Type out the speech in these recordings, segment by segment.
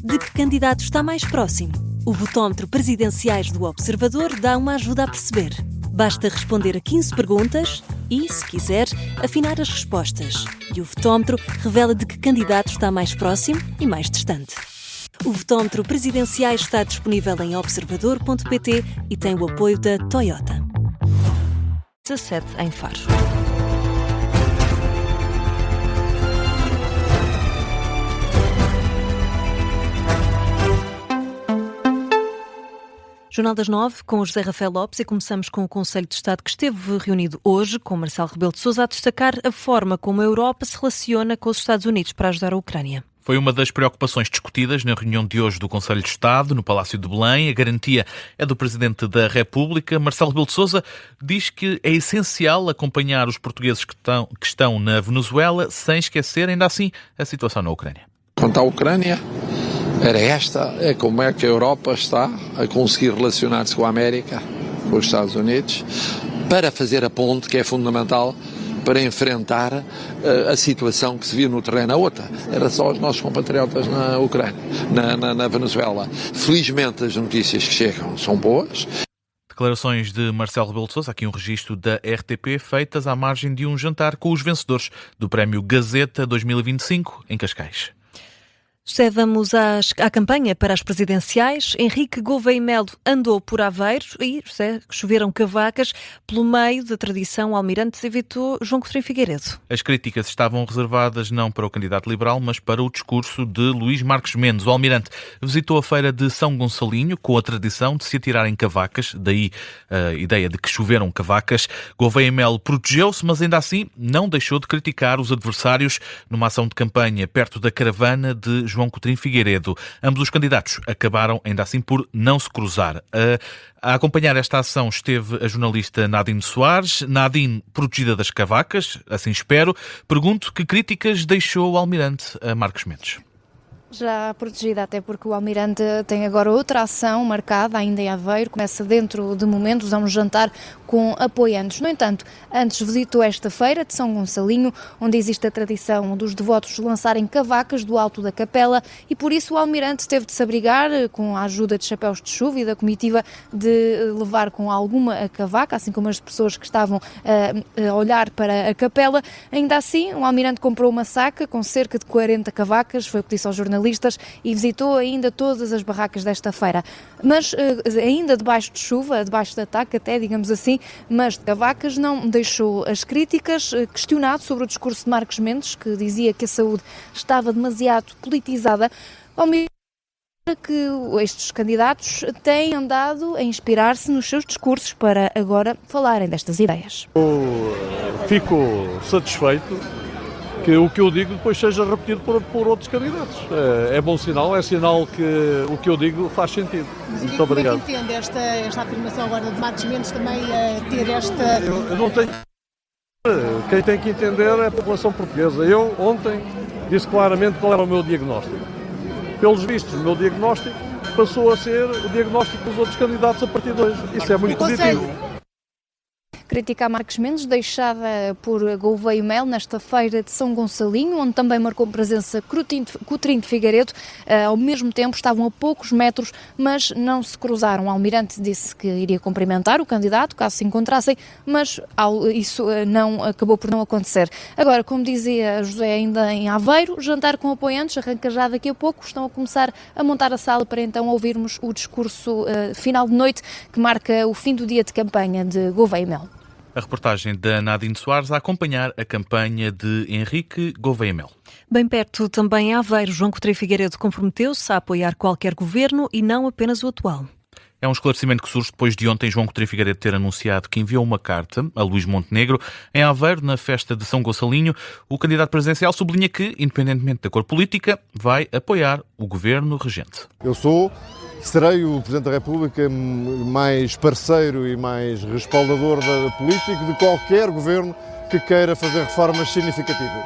de que candidato está mais próximo? O votómetro Presidenciais do Observador dá uma ajuda a perceber. Basta responder a 15 perguntas e, se quiser, afinar as respostas. E o votómetro revela de que candidato está mais próximo e mais distante. O votómetro Presidenciais está disponível em observador.pt e tem o apoio da Toyota. 17 em Faro. Jornal das 9, com o José Rafael Lopes, e começamos com o Conselho de Estado que esteve reunido hoje com Marcelo Rebelo de Sousa a destacar a forma como a Europa se relaciona com os Estados Unidos para ajudar a Ucrânia. Foi uma das preocupações discutidas na reunião de hoje do Conselho de Estado, no Palácio de Belém. A garantia é do Presidente da República. Marcelo Rebelo de Sousa diz que é essencial acompanhar os portugueses que estão na Venezuela, sem esquecer, ainda assim, a situação na Ucrânia. Quanto à Ucrânia, é como é que a Europa está a conseguir relacionar-se com a América, com os Estados Unidos, para fazer a ponte que é fundamental para enfrentar a situação que se viu no terreno. A outra era só os nossos compatriotas na Ucrânia, na Venezuela. Felizmente as notícias que chegam são boas. Declarações de Marcelo Rebelo de Sousa, aqui um registro da RTP, feitas à margem de um jantar com os vencedores do Prémio Gazeta 2025 em Cascais. José, vamos à campanha para as presidenciais. Henrique Gouveia Melo andou por Aveiro e, José, choveram cavacas. Pelo meio da tradição, o Almirante evitou João Coutinho Figueiredo. As críticas estavam reservadas não para o candidato liberal, mas para o discurso de Luís Marques Mendes. O Almirante visitou a feira de São Gonçalinho com a tradição de se atirarem cavacas, daí a ideia de que choveram cavacas. Gouveia Melo protegeu-se, mas ainda assim não deixou de criticar os adversários numa ação de campanha perto da caravana de João Coutinho Figueiredo. Ambos os candidatos acabaram, ainda assim, por não se cruzar. A acompanhar esta ação esteve a jornalista Nadine Soares. Nadine, protegida das cavacas, assim espero. Pergunto que críticas deixou o Almirante a Marques Mendes. Já protegida, até porque o Almirante tem agora outra ação marcada, ainda em Aveiro, começa dentro de momentos, vamos jantar com apoiantes. No entanto, antes visitou esta feira de São Gonçalinho, onde existe a tradição dos devotos lançarem cavacas do alto da capela, e por isso o Almirante teve de se abrigar com a ajuda de chapéus de chuva e da comitiva de levar com alguma a cavaca, assim como as pessoas que estavam a olhar para a capela. Ainda assim, o Almirante comprou uma saca com cerca de 40 cavacas, foi o que disse aos jornalistas, e visitou ainda todas as barracas desta feira. Mas ainda debaixo de chuva, debaixo de ataque até, digamos assim, mas de cavacas, não deixou as críticas, questionado sobre o discurso de Marques Mendes, que dizia que a saúde estava demasiado politizada, ao mesmo que estes candidatos têm andado a inspirar-se nos seus discursos para agora falarem destas ideias. Fico satisfeito que o que eu digo depois seja repetido por outros candidatos. É bom sinal, é sinal que o que eu digo faz sentido. Muito obrigado. Como é que entende esta afirmação agora de Marques Mendes também ter esta... Eu não tenho... Quem tem que entender é a população portuguesa. Eu ontem disse claramente qual era o meu diagnóstico. Pelos vistos, o meu diagnóstico passou a ser o diagnóstico dos outros candidatos a partir de hoje. Isso é muito positivo. Crítica a Marques Mendes, deixada por Gouveia Melo nesta feira de São Gonçalinho, onde também marcou presença Coutinho de Figueiredo. Ao mesmo tempo estavam a poucos metros, mas não se cruzaram. O Almirante disse que iria cumprimentar o candidato, caso se encontrassem, mas isso acabou por não acontecer. Agora, como dizia José, ainda em Aveiro, jantar com apoiantes, arranca já daqui a pouco, estão a começar a montar a sala para então ouvirmos o discurso final de noite, que marca o fim do dia de campanha de Gouveia Melo. A reportagem da Nadine Soares a acompanhar a campanha de Henrique Gouveia Melo. Bem perto, também em Aveiro, João Coutinho Figueiredo comprometeu-se a apoiar qualquer governo e não apenas o atual. É um esclarecimento que surge depois de ontem João Coutinho Figueiredo ter anunciado que enviou uma carta a Luís Montenegro. Em Aveiro, na festa de São Gonçalinho, o candidato presidencial sublinha que, independentemente da cor política, vai apoiar o governo regente. Serei o Presidente da República mais parceiro e mais respaldador da política de qualquer governo que queira fazer reformas significativas.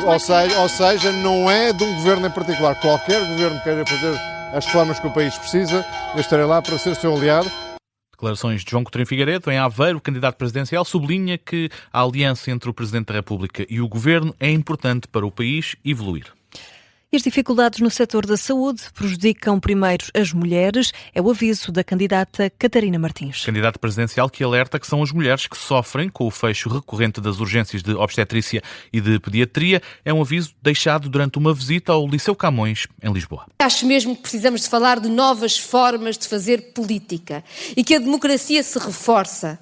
Ou seja, não é de um governo em particular. Qualquer governo que queira fazer as reformas que o país precisa, eu estarei lá para ser seu aliado. Declarações de João Coutinho Figueiredo. Em Aveiro, o candidato presidencial sublinha que a aliança entre o Presidente da República e o Governo é importante para o país evoluir. E as dificuldades no setor da saúde prejudicam primeiro as mulheres. É o aviso da candidata Catarina Martins. Candidata presidencial que alerta que são as mulheres que sofrem com o fecho recorrente das urgências de obstetrícia e de pediatria. É um aviso deixado durante uma visita ao Liceu Camões, em Lisboa. Acho mesmo que precisamos de falar de novas formas de fazer política e que a democracia se reforça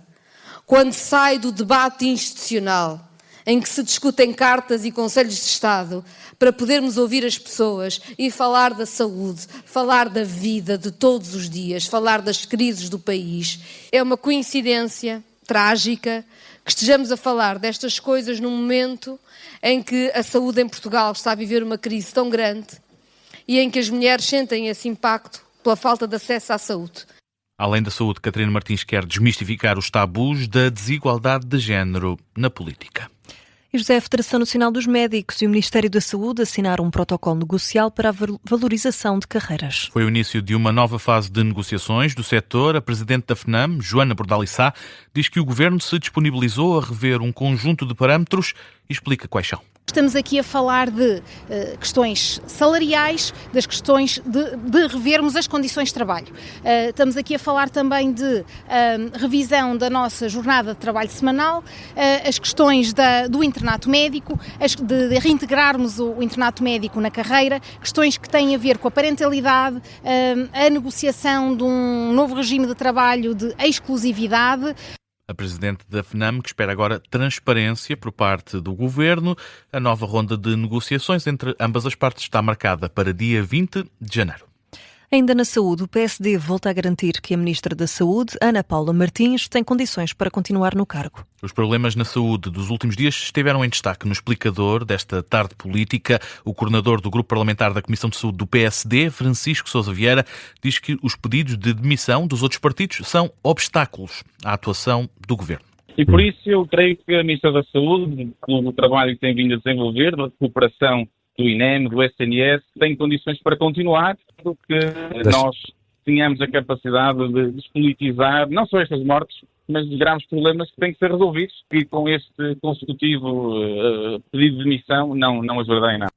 quando sai do debate institucional, em que se discutem cartas e conselhos de Estado, para podermos ouvir as pessoas e falar da saúde, falar da vida de todos os dias, falar das crises do país. É uma coincidência trágica que estejamos a falar destas coisas num momento em que a saúde em Portugal está a viver uma crise tão grande e em que as mulheres sentem esse impacto pela falta de acesso à saúde. Além da saúde, Catarina Martins quer desmistificar os tabus da desigualdade de género na política. E José, a Federação Nacional dos Médicos e o Ministério da Saúde assinaram um protocolo negocial para a valorização de carreiras. Foi o início de uma nova fase de negociações do setor. A presidente da FNAM, Joana Bordalissá, diz que o governo se disponibilizou a rever um conjunto de parâmetros e explica quais são. Estamos aqui a falar de questões salariais, das questões de revermos as condições de trabalho. Estamos aqui a falar também de revisão da nossa jornada de trabalho semanal, as questões do internato médico, de reintegrarmos o internato médico na carreira, questões que têm a ver com a parentalidade, a negociação de um novo regime de trabalho de exclusividade. A presidente da FNAM, que espera agora transparência por parte do governo. A nova ronda de negociações entre ambas as partes está marcada para dia 20 de janeiro. Ainda na saúde, o PSD volta a garantir que a Ministra da Saúde, Ana Paula Martins, tem condições para continuar no cargo. Os problemas na saúde dos últimos dias estiveram em destaque no explicador desta tarde política. O coordenador do Grupo Parlamentar da Comissão de Saúde do PSD, Francisco Sousa Vieira, diz que os pedidos de demissão dos outros partidos são obstáculos à atuação do governo. E por isso eu creio que a Ministra da Saúde, pelo trabalho que tem vindo a desenvolver, da recuperação do INEM, do SNS, tem condições para continuar, porque nós tenhamos a capacidade de despolitizar não só estas mortes, mas os graves problemas que têm que ser resolvidos, e com este consecutivo pedido de demissão não ajudará em nada.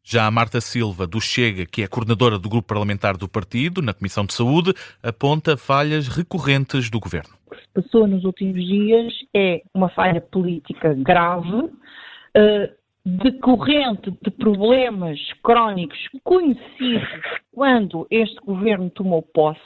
Já a Marta Silva, do Chega, que é coordenadora do grupo parlamentar do partido, na Comissão de Saúde, aponta falhas recorrentes do governo. O que se passou nos últimos dias é uma falha política grave, decorrente de problemas crónicos conhecidos quando este governo tomou posse,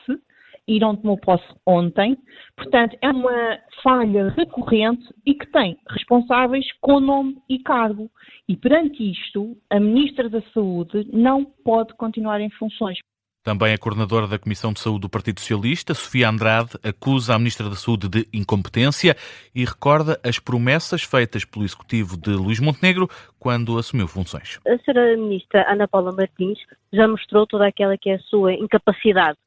e não tomou posse ontem. Portanto, é uma falha recorrente e que tem responsáveis com nome e cargo. E perante isto, a Ministra da Saúde não pode continuar em funções. Também a coordenadora da Comissão de Saúde do Partido Socialista, Sofia Andrade, acusa a Ministra da Saúde de incompetência e recorda as promessas feitas pelo Executivo de Luís Montenegro quando assumiu funções. A senhora Ministra Ana Paula Martins já mostrou toda aquela que é a sua incapacidade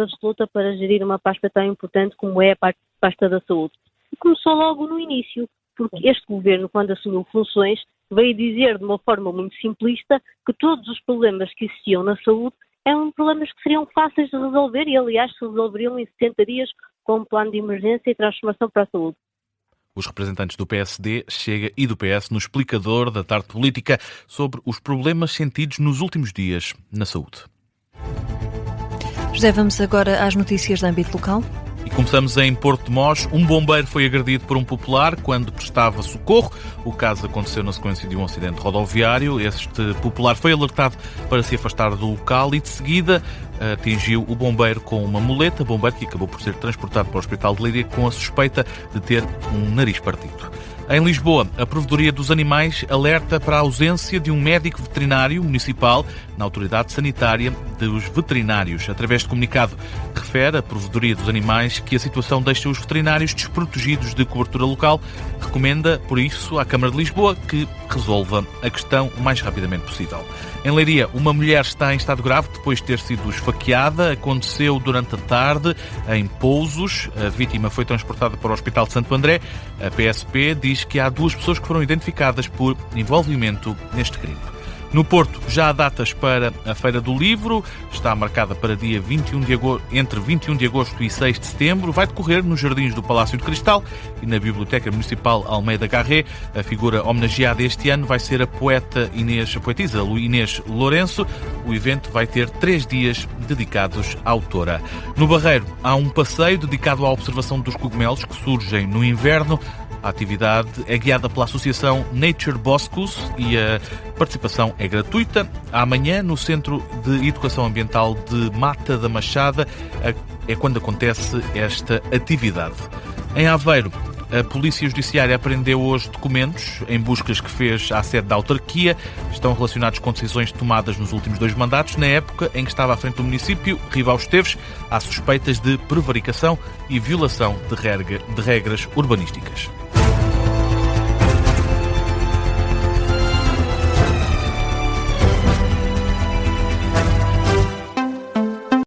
absoluta para gerir uma pasta tão importante como é a pasta da saúde. E começou logo no início, porque este governo, quando assumiu funções, veio dizer de uma forma muito simplista que todos os problemas que existiam na saúde eram problemas que seriam fáceis de resolver e, aliás, se resolveriam em 60 dias com um plano de emergência e transformação para a saúde. Os representantes do PSD, Chega e do PS no explicador da tarde política sobre os problemas sentidos nos últimos dias na saúde. José, vamos agora às notícias de âmbito local. E começamos em Porto de Mós. Um bombeiro foi agredido por um popular quando prestava socorro. O caso aconteceu na sequência de um acidente rodoviário. Este popular foi alertado para se afastar do local e de seguida atingiu o bombeiro com uma muleta. Bombeiro que acabou por ser transportado para o Hospital de Leiria com a suspeita de ter um nariz partido. Em Lisboa, a Provedoria dos Animais alerta para a ausência de um médico veterinário municipal na Autoridade Sanitária dos Veterinários. Através de comunicado, refere a Provedoria dos Animais que a situação deixa os veterinários desprotegidos de cobertura local. Recomenda, por isso, à Câmara de Lisboa que resolva a questão o mais rapidamente possível. Em Leiria, uma mulher está em estado grave depois de ter sido esfaqueada. Aconteceu durante a tarde em Pousos. A vítima foi transportada para o Hospital de Santo André. A PSP diz que há 2 pessoas que foram identificadas por envolvimento neste crime. No Porto, já há datas para a Feira do Livro. Está marcada para dia 21 de agosto, entre 21 de agosto e 6 de setembro. Vai decorrer nos Jardins do Palácio de Cristal e na Biblioteca Municipal Almeida Garré. A figura homenageada este ano vai ser a poetisa Inês Lourenço. O evento vai ter 3 dias dedicados à autora. No Barreiro, há um passeio dedicado à observação dos cogumelos que surgem no inverno. A atividade é guiada pela Associação Nature Boscos e a participação é gratuita. Amanhã, no Centro de Educação Ambiental de Mata da Machada, é quando acontece esta atividade. Em Aveiro, a Polícia Judiciária apreendeu hoje documentos em buscas que fez à sede da autarquia. Estão relacionados com decisões tomadas nos últimos 2 mandatos, na época em que estava à frente do município, Ribau Esteves. Há suspeitas de prevaricação e violação de regras urbanísticas.